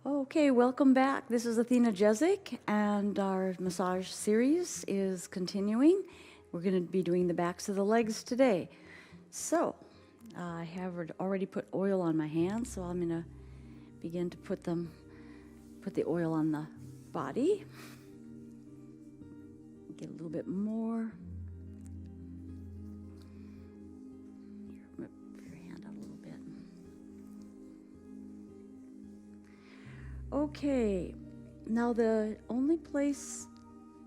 Okay, welcome back. This is Athena Jezik, and our massage series is continuing. We're going to be doing the backs of the legs today. So, I have already put oil on my hands, so I'm going to begin to put the oil on the body. Get a little bit more. Here, move your hand out a little bit. Okay, now the only place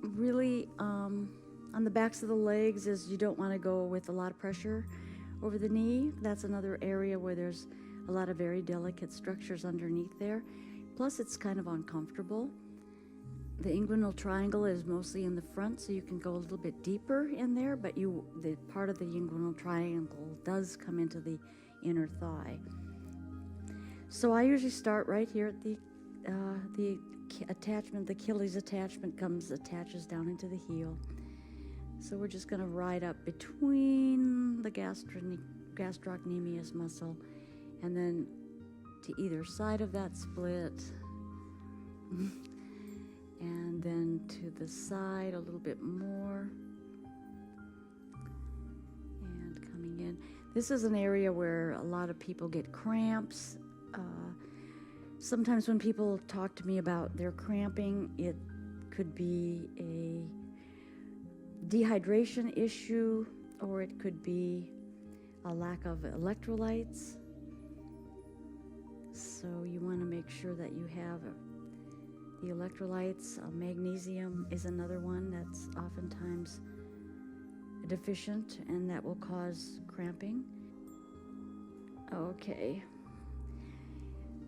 really on the backs of the legs is you don't want to go with a lot of pressure over the knee. That's another area where there's a lot of very delicate structures underneath there. Plus, it's kind of uncomfortable. The inguinal triangle is mostly in the front, so you can go a little bit deeper in there, but the part of the inguinal triangle does come into the inner thigh. So I usually start right here at the attachment, the Achilles attachment attaches down into the heel. So we're just going to ride up between the gastrocnemius muscle and then to either side of that split. And then to the side a little bit more. And coming in. This is an area where a lot of people get cramps. Sometimes when people talk to me about their cramping, it could be a dehydration issue, or it could be a lack of electrolytes. So you want to make sure that you have the electrolytes. Magnesium is another one that's oftentimes deficient, and that will cause cramping. Okay.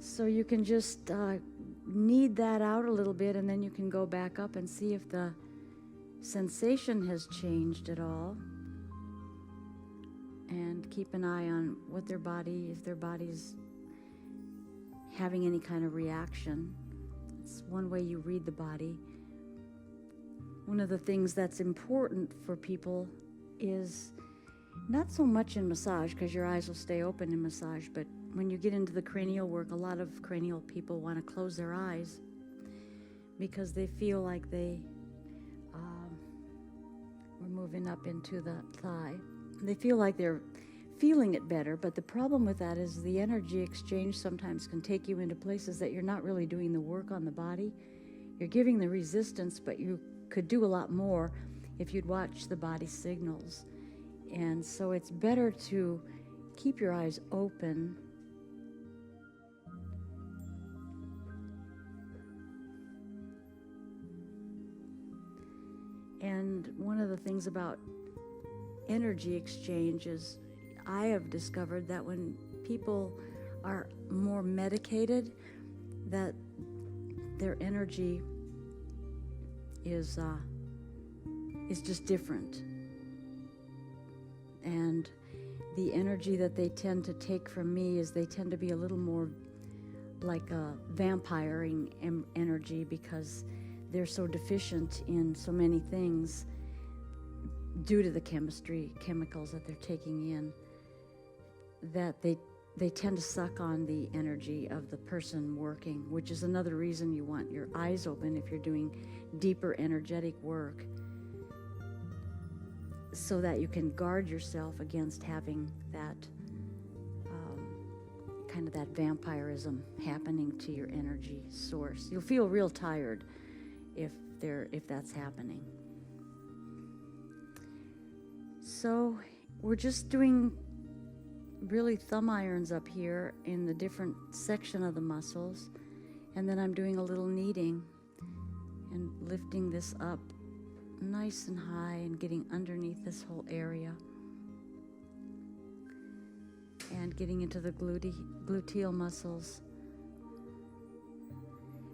So you can just knead that out a little bit, and then you can go back up and see if the sensation has changed at all. And keep an eye on if their body's having any kind of reaction. It's one way you read the body. One of the things that's important for people is not so much in massage, because your eyes will stay open in massage, but when you get into the cranial work, a lot of cranial people want to close their eyes because they feel like we're moving up into the thigh. They feel like they're feeling it better, but the problem with that is the energy exchange sometimes can take you into places that you're not really doing the work on the body. You're giving the resistance, but you could do a lot more if you'd watch the body signals. And so it's better to keep your eyes open. And one of the things about energy exchange is I have discovered that when people are more medicated, that their energy is just different. And the energy that they tend to take from me is they tend to be a little more like a vampiring energy, because they're so deficient in so many things due to the chemicals that they're taking in, that they tend to suck on the energy of the person working, which is another reason you want your eyes open if you're doing deeper energetic work, so that you can guard yourself against having that kind of that vampirism happening to your energy source. You'll feel real tired if that's happening. So we're just doing really thumb irons up here in the different section of the muscles, and then I'm doing a little kneading and lifting this up nice and high and getting underneath this whole area and getting into the gluteal muscles,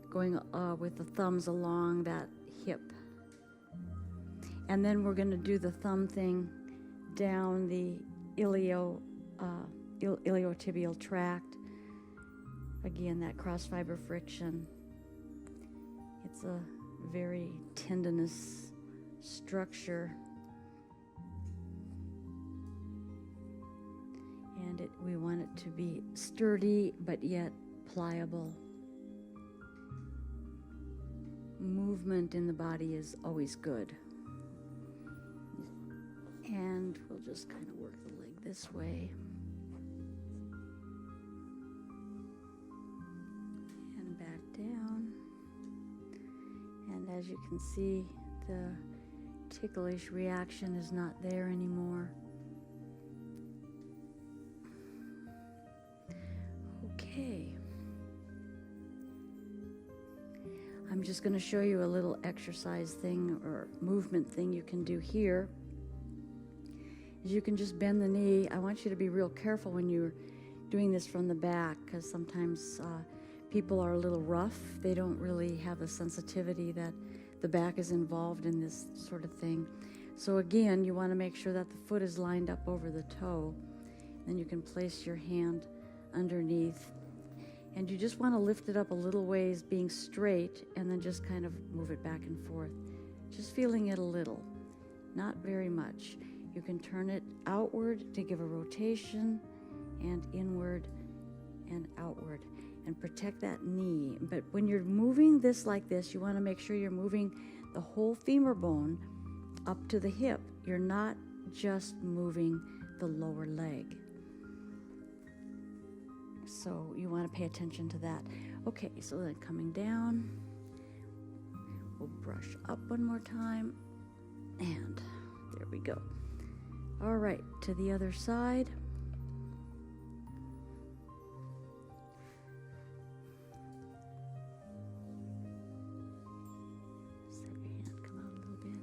going with the thumbs along that hip. And then we're going to do the thumb thing down the iliotibial tract. Again, that cross fiber friction. It's a very tendinous structure. And we want it to be sturdy but yet pliable. movement in the body is always good. And we'll just kind of work the leg this way. And back down. And as you can see, the ticklish reaction is not there anymore. Okay. I'm just going to show you a little exercise thing or movement thing you can do here. You can just bend the knee. I want you to be real careful when you're doing this from the back, because sometimes people are a little rough. They don't really have the sensitivity that the back is involved in this sort of thing. So again, you want to make sure that the foot is lined up over the toe. Then you can place your hand underneath. And you just want to lift it up a little ways, being straight, and then just kind of move it back and forth. Just feeling it a little, not very much. You can turn it outward to give a rotation, and inward and outward, and protect that knee. But when you're moving this like this, you want to make sure you're moving the whole femur bone up to the hip. You're not just moving the lower leg. So you want to pay attention to that. Okay, so then coming down, we'll brush up one more time, and there we go. All right, to the other side. Just let your hand come out a little bit.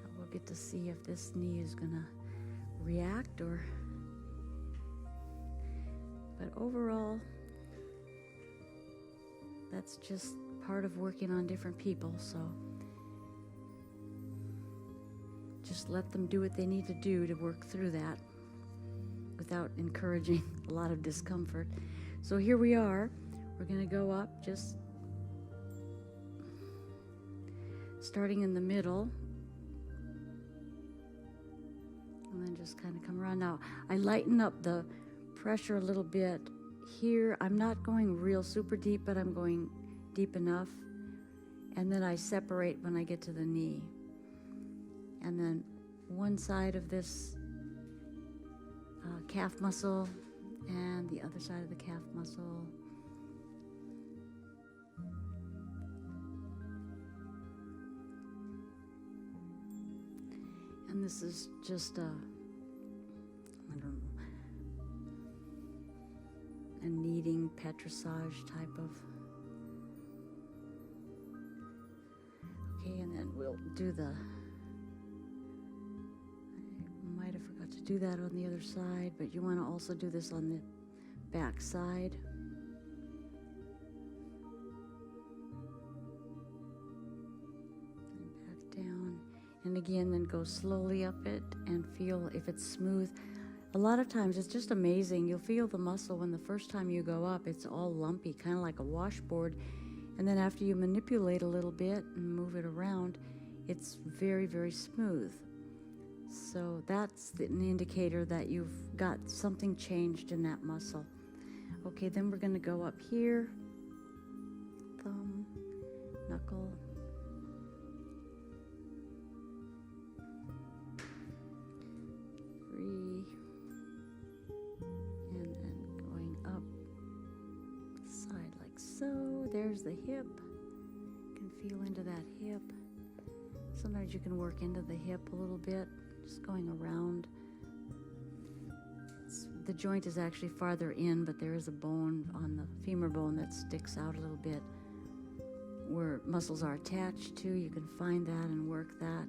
Now we'll get to see if this knee is gonna react or... But overall, that's just part of working on different people, so just let them do what they need to do to work through that without encouraging a lot of discomfort. So here we are. We're going to go up, just starting in the middle, and then just kind of come around. Now, I lighten up the pressure a little bit here. I'm not going real super deep, but I'm going deep enough. And then I separate when I get to the knee. And then one side of this calf muscle and the other side of the calf muscle. And this is just a kneading petrissage type of. Okay, and then we'll do the, I might have forgot to do that on the other side, but you want to also do this on the back side. And back down. And again, then go slowly up it and feel if it's smooth. A lot of times it's just amazing. You'll feel the muscle when the first time you go up, it's all lumpy, kind of like a washboard. And then after you manipulate a little bit and move it around, it's very, very smooth. So that's an indicator that you've got something changed in that muscle. Okay, then we're going to go up here. Thumb, knuckle. So there's the hip. You can feel into that hip. Sometimes you can work into the hip a little bit, just going around. The joint is actually farther in, but there is a bone on the femur bone that sticks out a little bit where muscles are attached to. You can find that and work that.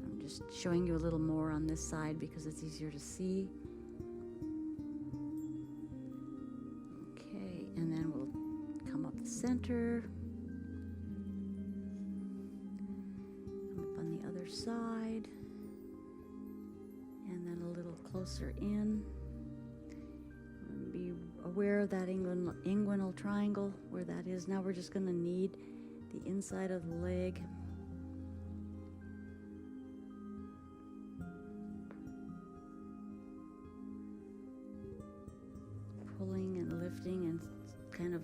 I'm just showing you a little more on this side because it's easier to see. Okay, and then we'll come up the center, come up on the other side, and then a little closer in. And be aware of that inguinal triangle, where that is. Now we're just going to knead the inside of the leg. Pulling and lifting and kind of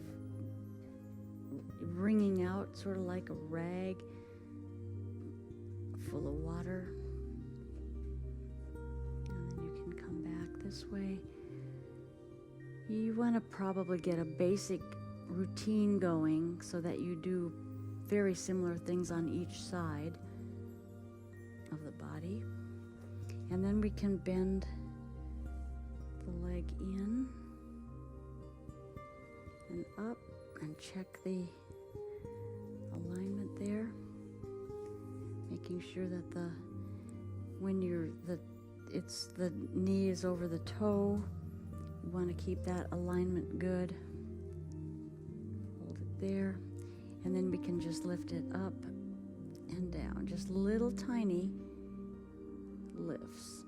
wringing out, sort of like a rag full of water. And then you can come back this way. You want to probably get a basic routine going so that you do very similar things on each side of the body. And then we can bend the leg in and up and check the alignment there, making sure that the knee is over the toe. You want to keep that alignment good. Hold it there, and then we can just lift it up and down, just little tiny lifts.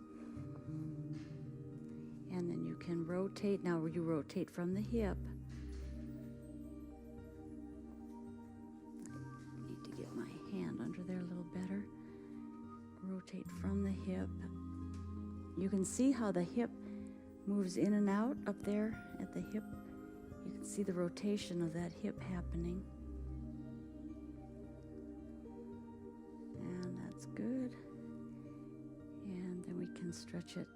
And then you can rotate. Now you rotate from the hip. I need to get my hand under there a little better. Rotate from the hip. You can see how the hip moves in and out up there at the hip. You can see the rotation of that hip happening. And that's good. And then we can stretch it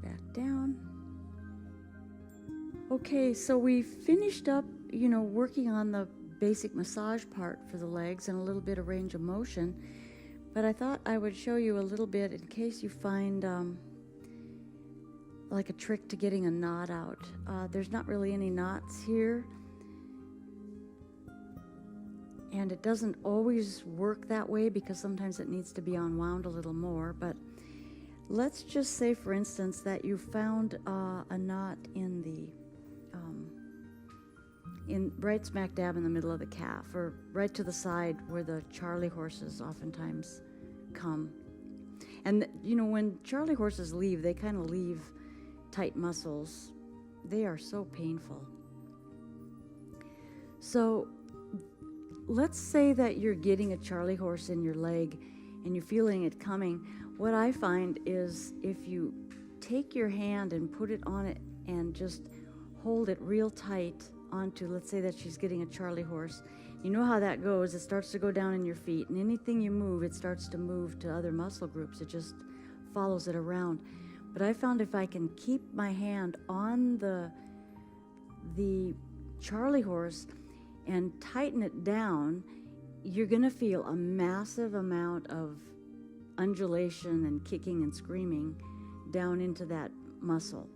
back down. Okay, so we finished up, working on the basic massage part for the legs and a little bit of range of motion. But I thought I would show you a little bit in case you find like a trick to getting a knot out. There's not really any knots here. And it doesn't always work that way because sometimes it needs to be unwound a little more. But let's just say, for instance, that you found a knot in the right smack dab in the middle of the calf, or right to the side where the Charlie horses oftentimes come. And when Charlie horses leave, they kind of leave tight muscles. They are so painful. So let's say that you're getting a Charlie horse in your leg and you're feeling it coming. What I find is if you take your hand and put it on it and just hold it real tight onto, let's say that she's getting a Charlie horse. You know how that goes. It starts to go down in your feet, and anything you move, it starts to move to other muscle groups. It just follows it around. But I found if I can keep my hand on the Charlie horse and tighten it down, you're going to feel a massive amount of undulation and kicking and screaming down into that muscle.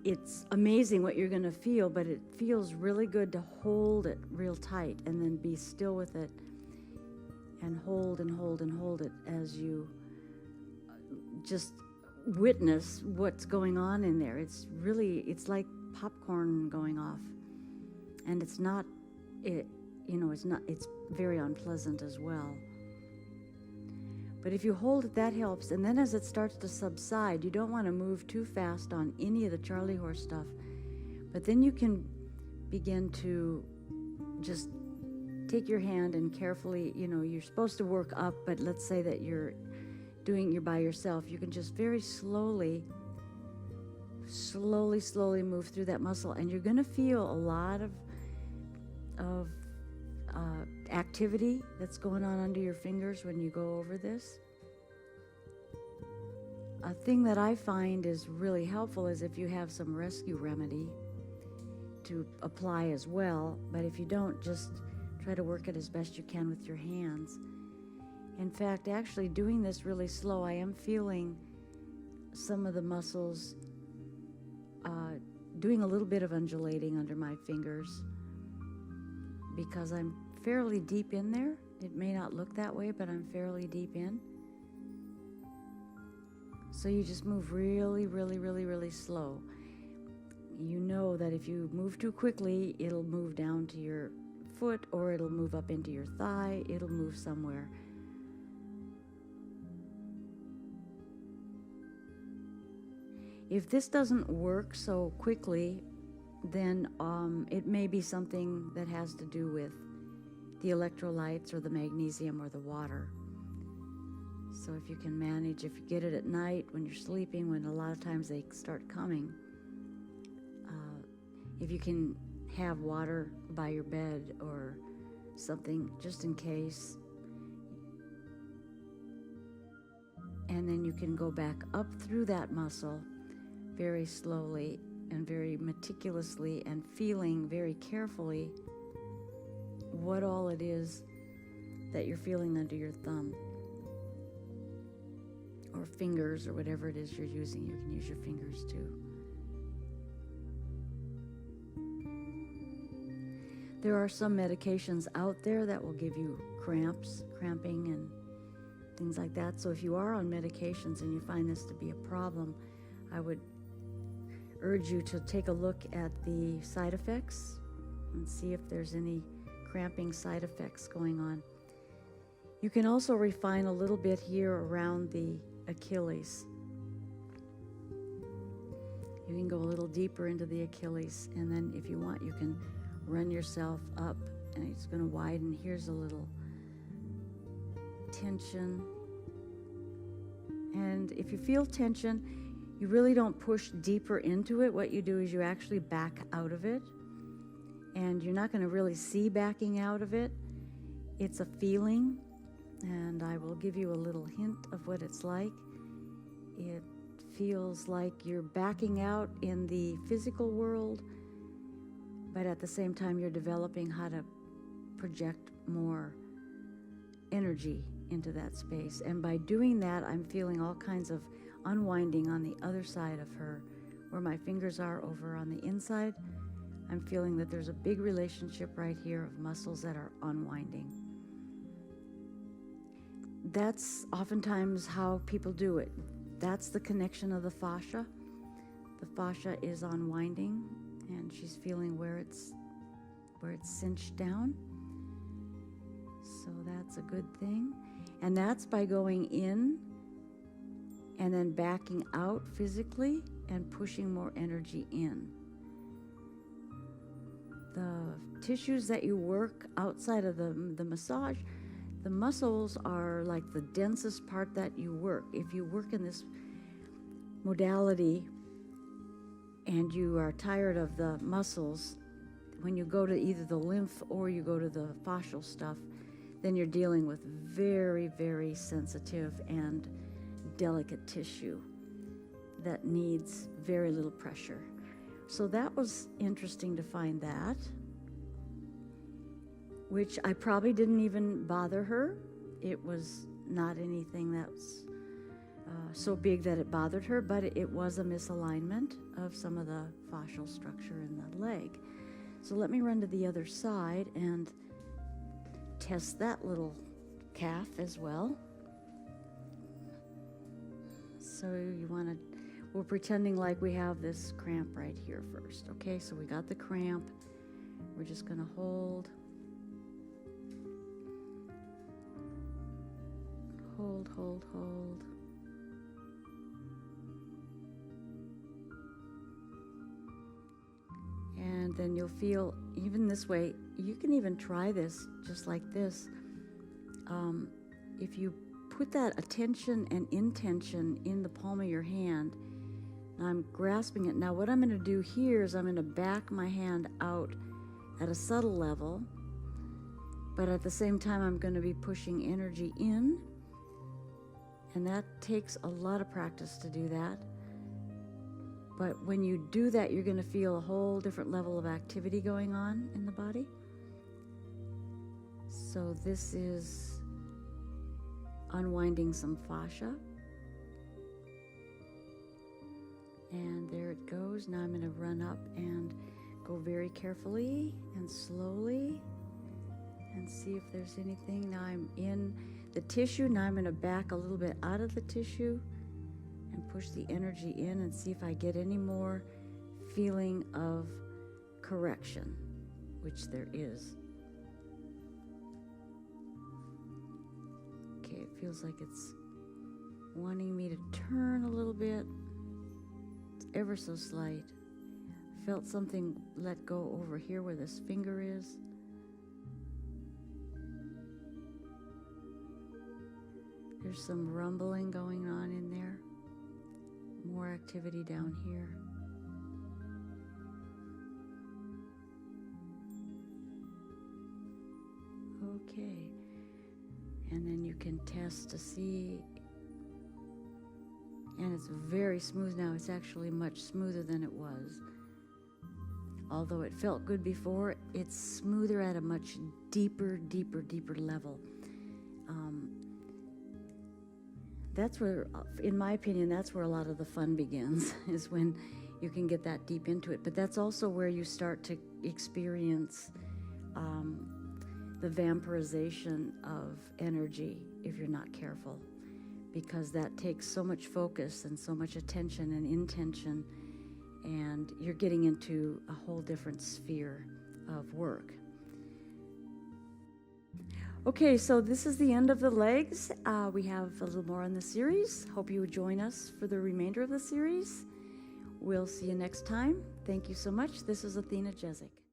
It's amazing what you're going to feel, but it feels really good to hold it real tight and then be still with it and hold and hold and hold it as you just witness what's going on in there. It's like popcorn going off, and it's very unpleasant as well. But if you hold it, that helps. And then as it starts to subside, you don't want to move too fast on any of the Charlie horse stuff. But then you can begin to just take your hand and carefully, you're supposed to work up, but let's say that you're by yourself. You can just very slowly move through that muscle, and you're going to feel a lot of activity that's going on under your fingers when you go over this. A thing that I find is really helpful is if you have some rescue remedy to apply as well, but if you don't, just try to work it as best you can with your hands. In fact, actually doing this really slow, I am feeling some of the muscles doing a little bit of undulating under my fingers because I'm fairly deep in there. It may not look that way, but I'm fairly deep in. So you just move really, really, really, really slow. You know that if you move too quickly, it'll move down to your foot or it'll move up into your thigh. It'll move somewhere. If this doesn't work so quickly, then it may be something that has to do with the electrolytes or the magnesium or the water. So if you can manage, if you get it at night when you're sleeping, when a lot of times they start coming, if you can have water by your bed or something just in case. And then you can go back up through that muscle very slowly and very meticulously, and feeling very carefully what all it is that you're feeling under your thumb or fingers, or whatever it is you're using. You can use your fingers too. There are some medications out there that will give you cramping and things like that. So if you are on medications and you find this to be a problem, I would urge you to take a look at the side effects and see if there's any cramping side effects going on. You can also refine a little bit here around the Achilles. You can go a little deeper into the Achilles, and then if you want, you can run yourself up, and it's going to widen. Here's a little tension. And if you feel tension, you really don't push deeper into it. What you do is you actually back out of it, and you're not going to really see backing out of it. It's a feeling, and I will give you a little hint of what it's like. It feels like you're backing out in the physical world, but at the same time you're developing how to project more energy into that space. And by doing that, I'm feeling all kinds of unwinding on the other side of her, where my fingers are over on the inside. I'm feeling that there's a big relationship right here of muscles that are unwinding. That's oftentimes how people do it. That's the connection of the fascia. The fascia is unwinding, and she's feeling where it's cinched down. So that's a good thing. And that's by going in and then backing out physically and pushing more energy in. The tissues that you work outside of the massage, the muscles are like the densest part that you work. If you work in this modality and you are tired of the muscles, when you go to either the lymph or you go to the fascial stuff, then you're dealing with very, very sensitive and delicate tissue that needs very little pressure. So that was interesting to find that, which I probably didn't even bother her. It was not anything that's so big that it bothered her, but it was a misalignment of some of the fascial structure in the leg. So let me run to the other side and test that little calf as well. So we're pretending like we have this cramp right here first. Okay, so we got the cramp. We're just gonna hold. Hold, hold, hold. And then you'll feel, even this way, you can even try this just like this. If you put that attention and intention in the palm of your hand, I'm grasping it. Now what I'm going to do here is I'm going to back my hand out at a subtle level, but at the same time I'm going to be pushing energy in, and that takes a lot of practice to do that. But when you do that, you're going to feel a whole different level of activity going on in the body. So this is unwinding some fascia. And there it goes. Now I'm going to run up and go very carefully and slowly and see if there's anything. Now I'm in the tissue. Now I'm going to back a little bit out of the tissue and push the energy in and see if I get any more feeling of correction, which there is. Okay, it feels like it's wanting me to turn a little bit. It's ever so slight. I felt something let go over here where this finger is. There's some rumbling going on in there. More activity down here. Okay. And then you can test to see, and it's very smooth now. It's actually much smoother than it was. Although it felt good before, it's smoother at a much deeper level. That's where, in my opinion, that's where a lot of the fun begins, is when you can get that deep into it. But that's also where you start to experience the vampirization of energy if you're not careful, because that takes so much focus and so much attention and intention, and you're getting into a whole different sphere of work. Okay, so this is the end of the legs. We have a little more in the series. Hope you would join us for the remainder of the series. We'll see you next time. Thank you so much. This is Athena Jezik.